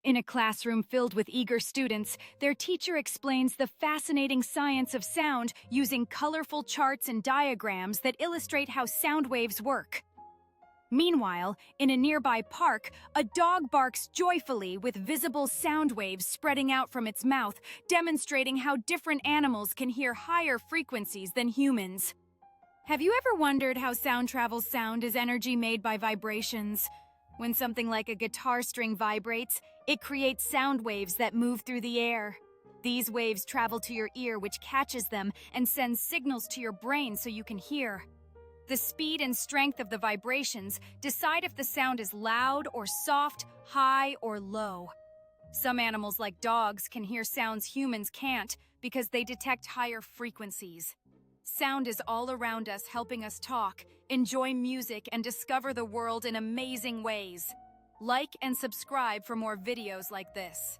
In a classroom filled with eager students, their teacher explains the fascinating science of sound using colorful charts and diagrams that illustrate how sound waves work. Meanwhile, in a nearby park, a dog barks joyfully with visible sound waves spreading out from its mouth, demonstrating how different animals can hear higher frequencies than humans. Have you ever wondered how sound travels? Sound is energy made by vibrations. When something like a guitar string vibrates, it creates sound waves that move through the air. These waves travel to your ear, which catches them and sends signals to your brain so you can hear. The speed and strength of the vibrations decide if the sound is loud or soft, high or low. Some animals, like dogs, can hear sounds humans can't because they detect higher frequencies. Sound is all around us, helping us talk, enjoy music, and discover the world in amazing ways. Like and subscribe for more videos like this.